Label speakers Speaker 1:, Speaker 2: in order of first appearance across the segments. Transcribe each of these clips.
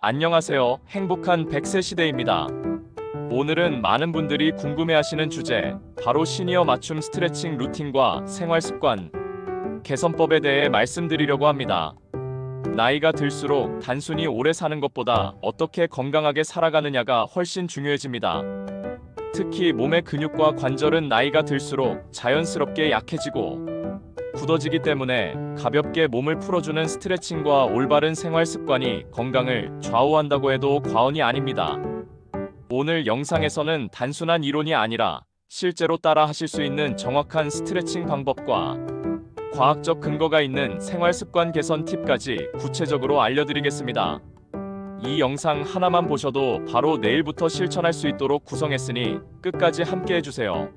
Speaker 1: 안녕하세요. 행복한 100세 시대입니다. 오늘은 많은 분들이 궁금해하시는 주제, 바로 시니어 맞춤 스트레칭 루틴과 생활 습관 개선법에 대해 말씀드리려고 합니다. 나이가 들수록 단순히 오래 사는 것보다 어떻게 건강하게 살아가느냐가 훨씬 중요해집니다. 특히 몸의 근육과 관절은 나이가 들수록 자연스럽게 약해지고 굳어지기 때문에 가볍게 몸을 풀어주는 스트레칭과 올바른 생활 습관이 건강을 좌우한다고 해도 과언이 아닙니다. 오늘 영상에서는 단순한 이론이 아니라 실제로 따라 하실 수 있는 정확한 스트레칭 방법과 과학적 근거가 있는 생활 습관 개선 팁까지 구체적으로 알려드리겠습니다. 이 영상 하나만 보셔도 바로 내일부터 실천할 수 있도록 구성했으니 끝까지 함께 해주세요.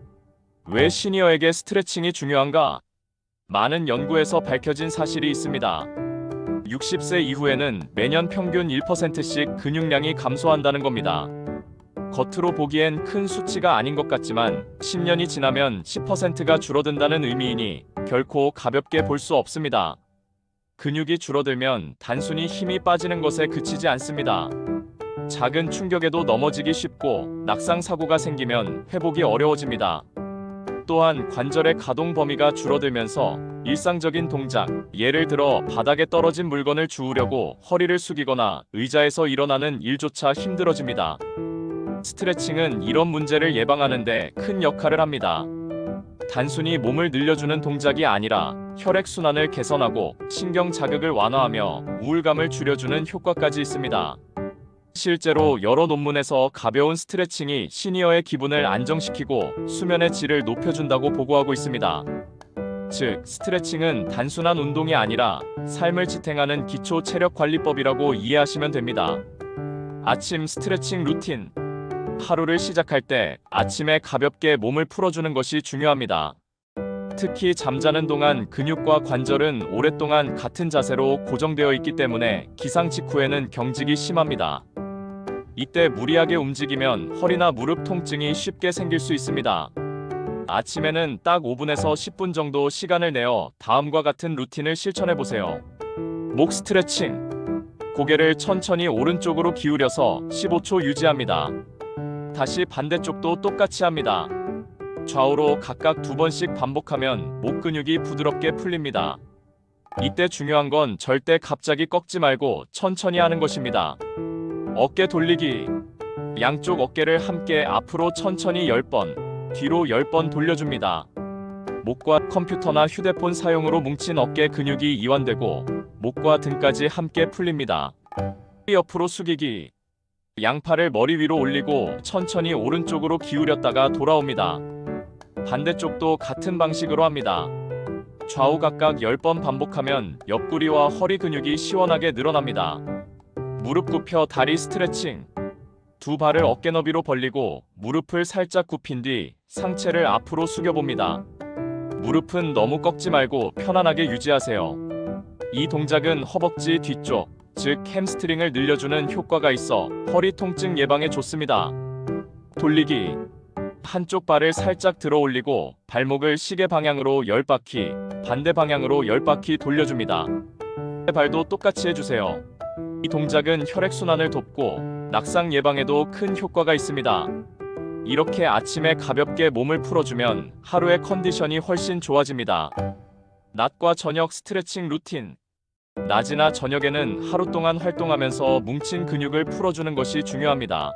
Speaker 1: 왜 시니어에게 스트레칭이 중요한가? 많은 연구에서 밝혀진 사실이 있습니다. 60세 이후에는 매년 평균 1%씩 근육량이 감소한다는 겁니다. 겉으로 보기엔 큰 수치가 아닌 것 같지만 10년이 지나면 10%가 줄어든다는 의미이니 결코 가볍게 볼 수 없습니다. 근육이 줄어들면 단순히 힘이 빠지는 것에 그치지 않습니다. 작은 충격에도 넘어지기 쉽고 낙상 사고가 생기면 회복이 어려워집니다. 또한 관절의 가동 범위가 줄어들면서 일상적인 동작, 예를 들어 바닥에 떨어진 물건을 주우려고 허리를 숙이거나 의자에서 일어나는 일조차 힘들어집니다. 스트레칭은 이런 문제를 예방하는 데 큰 역할을 합니다. 단순히 몸을 늘려주는 동작이 아니라 혈액순환을 개선하고 신경 자극을 완화하며 우울감을 줄여주는 효과까지 있습니다. 실제로 여러 논문에서 가벼운 스트레칭이 시니어의 기분을 안정시키고 수면의 질을 높여준다고 보고하고 있습니다. 즉, 스트레칭은 단순한 운동이 아니라 삶을 지탱하는 기초 체력 관리법이라고 이해하시면 됩니다. 아침 스트레칭 루틴. 하루를 시작할 때 아침에 가볍게 몸을 풀어주는 것이 중요합니다. 특히 잠자는 동안 근육과 관절은 오랫동안 같은 자세로 고정되어 있기 때문에 기상 직후에는 경직이 심합니다. 이때 무리하게 움직이면 허리나 무릎 통증이 쉽게 생길 수 있습니다. 아침에는 딱 5분에서 10분 정도 시간을 내어 다음과 같은 루틴을 실천해보세요. 목 스트레칭. 고개를 천천히 오른쪽으로 기울여서 15초 유지합니다. 다시 반대쪽도 똑같이 합니다. 좌우로 각각 2번씩 반복하면 목 근육이 부드럽게 풀립니다. 이때 중요한 건 절대 갑자기 꺾지 말고 천천히 하는 것입니다. 어깨 돌리기. 양쪽 어깨를 함께 앞으로 천천히 10번, 뒤로 10번 돌려줍니다. 목과 컴퓨터나 휴대폰 사용으로 뭉친 어깨 근육이 이완되고 목과 등까지 함께 풀립니다. 옆으로 숙이기. 양팔을 머리 위로 올리고 천천히 오른쪽으로 기울였다가 돌아옵니다. 반대쪽도 같은 방식으로 합니다. 좌우 각각 10번 반복하면 옆구리와 허리 근육이 시원하게 늘어납니다. 무릎 굽혀 다리 스트레칭. 두 발을 어깨 너비로 벌리고 무릎을 살짝 굽힌 뒤 상체를 앞으로 숙여봅니다. 무릎은 너무 꺾지 말고 편안하게 유지하세요. 이 동작은 허벅지 뒤쪽, 즉 햄스트링을 늘려주는 효과가 있어 허리 통증 예방에 좋습니다. 돌리기. 한쪽 발을 살짝 들어 올리고 발목을 시계 방향으로 10바퀴, 반대 방향으로 10바퀴 돌려줍니다. 발도 똑같이 해주세요. 이 동작은 혈액순환을 돕고 낙상 예방에도 큰 효과가 있습니다. 이렇게 아침에 가볍게 몸을 풀어주면 하루의 컨디션이 훨씬 좋아집니다. 낮과 저녁 스트레칭 루틴. 낮이나 저녁에는 하루 동안 활동하면서 뭉친 근육을 풀어주는 것이 중요합니다.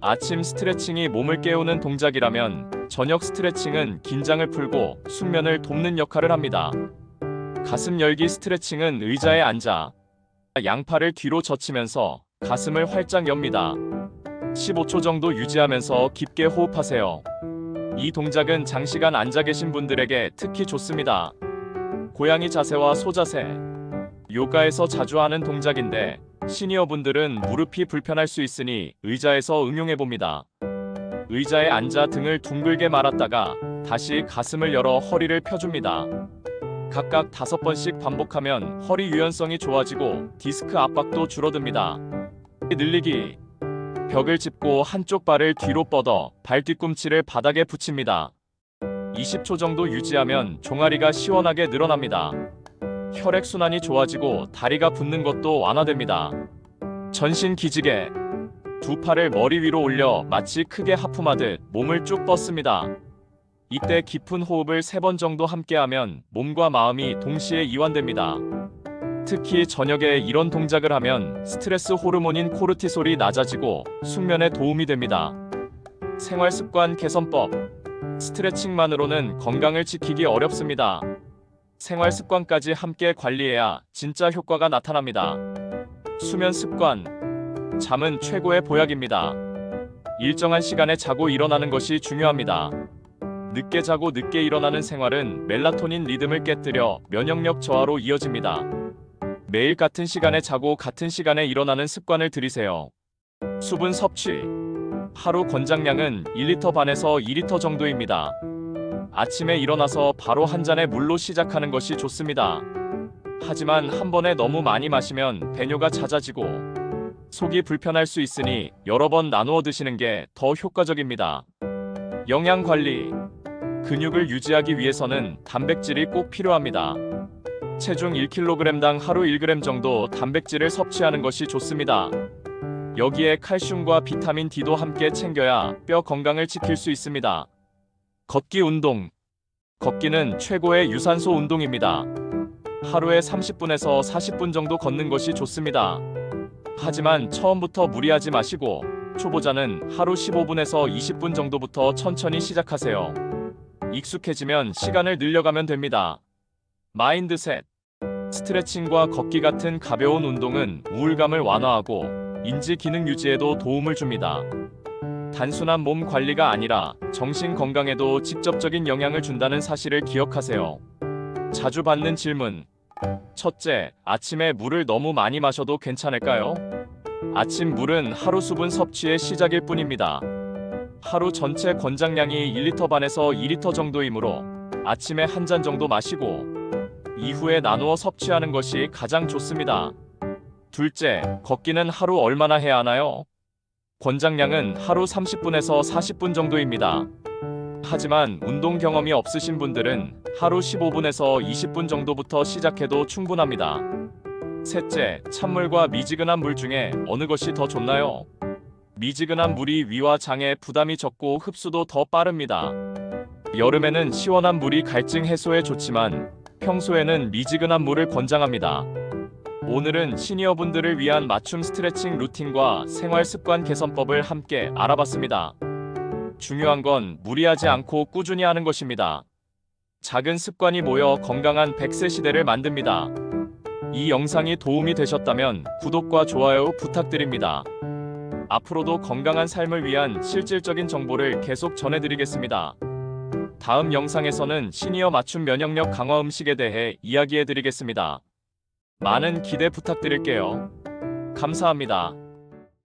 Speaker 1: 아침 스트레칭이 몸을 깨우는 동작이라면 저녁 스트레칭은 긴장을 풀고 숙면을 돕는 역할을 합니다. 가슴 열기 스트레칭은 의자에 앉아 양팔을 뒤로 젖히면서 가슴을 활짝 엽니다. 15초 정도 유지하면서 깊게 호흡하세요. 이 동작은 장시간 앉아 계신 분들에게 특히 좋습니다. 고양이 자세와 소자세. 요가에서 자주 하는 동작인데 시니어 분들은 무릎이 불편할 수 있으니 의자에서 응용해봅니다. 의자에 앉아 등을 둥글게 말았다가 다시 가슴을 열어 허리를 펴줍니다. 각각 5번씩 반복하면 허리 유연성이 좋아지고 디스크 압박도 줄어듭니다. 늘리기. 벽을 짚고 한쪽 발을 뒤로 뻗어 발 뒤꿈치를 바닥에 붙입니다. 20초 정도 유지하면 종아리가 시원하게 늘어납니다. 혈액순환이 좋아지고 다리가 붓는 것도 완화됩니다. 전신 기지개. 두 팔을 머리 위로 올려 마치 크게 하품하듯 몸을 쭉 뻗습니다. 이때 깊은 호흡을 3번 정도 함께하면 몸과 마음이 동시에 이완됩니다. 특히 저녁에 이런 동작을 하면 스트레스 호르몬인 코르티솔이 낮아지고 숙면에 도움이 됩니다. 생활습관 개선법. 스트레칭만으로는 건강을 지키기 어렵습니다. 생활습관까지 함께 관리해야 진짜 효과가 나타납니다. 수면 습관. 잠은 최고의 보약입니다. 일정한 시간에 자고 일어나는 것이 중요합니다. 늦게 자고 늦게 일어나는 생활은 멜라토닌 리듬을 깨뜨려 면역력 저하로 이어집니다. 매일 같은 시간에 자고 같은 시간에 일어나는 습관을 들이세요. 수분 섭취. 하루 권장량은 1리터 반에서 2리터 정도입니다. 아침에 일어나서 바로 한 잔의 물로 시작하는 것이 좋습니다. 하지만 한 번에 너무 많이 마시면 배뇨가 잦아지고 속이 불편할 수 있으니 여러 번 나누어 드시는 게 더 효과적입니다. 영양 관리. 근육을 유지하기 위해서는 단백질이 꼭 필요합니다. 체중 1kg당 하루 1g 정도 단백질을 섭취하는 것이 좋습니다. 여기에 칼슘과 비타민 D도 함께 챙겨야 뼈 건강을 지킬 수 있습니다. 걷기 운동. 걷기는 최고의 유산소 운동입니다. 하루에 30분에서 40분 정도 걷는 것이 좋습니다. 하지만 처음부터 무리하지 마시고 초보자는 하루 15분에서 20분 정도부터 천천히 시작하세요. 익숙해지면 시간을 늘려가면 됩니다. 마인드셋. 스트레칭과 걷기 같은 가벼운 운동은 우울감을 완화하고 인지 기능 유지에도 도움을 줍니다. 단순한 몸 관리가 아니라 정신 건강에도 직접적인 영향을 준다는 사실을 기억하세요. 자주 받는 질문. 첫째, 아침에 물을 너무 많이 마셔도 괜찮을까요? 아침 물은 하루 수분 섭취의 시작일 뿐입니다. 하루 전체 권장량이 1리터 반에서 2리터 정도이므로 아침에 한 잔 정도 마시고 이후에 나누어 섭취하는 것이 가장 좋습니다. 둘째, 걷기는 하루 얼마나 해야 하나요? 권장량은 하루 30분에서 40분 정도입니다. 하지만 운동 경험이 없으신 분들은 하루 15분에서 20분 정도부터 시작해도 충분합니다. 셋째, 찬물과 미지근한 물 중에 어느 것이 더 좋나요? 미지근한 물이 위와 장에 부담이 적고 흡수도 더 빠릅니다. 여름에는 시원한 물이 갈증 해소에 좋지만 평소에는 미지근한 물을 권장합니다. 오늘은 시니어분들을 위한 맞춤 스트레칭 루틴과 생활 습관 개선법을 함께 알아봤습니다. 중요한 건 무리하지 않고 꾸준히 하는 것입니다. 작은 습관이 모여 건강한 100세 시대를 만듭니다. 이 영상이 도움이 되셨다면 구독과 좋아요 부탁드립니다. 앞으로도 건강한 삶을 위한 실질적인 정보를 계속 전해드리겠습니다. 다음 영상에서는 시니어 맞춤 면역력 강화 음식에 대해 이야기해드리겠습니다. 많은 기대 부탁드릴게요. 감사합니다.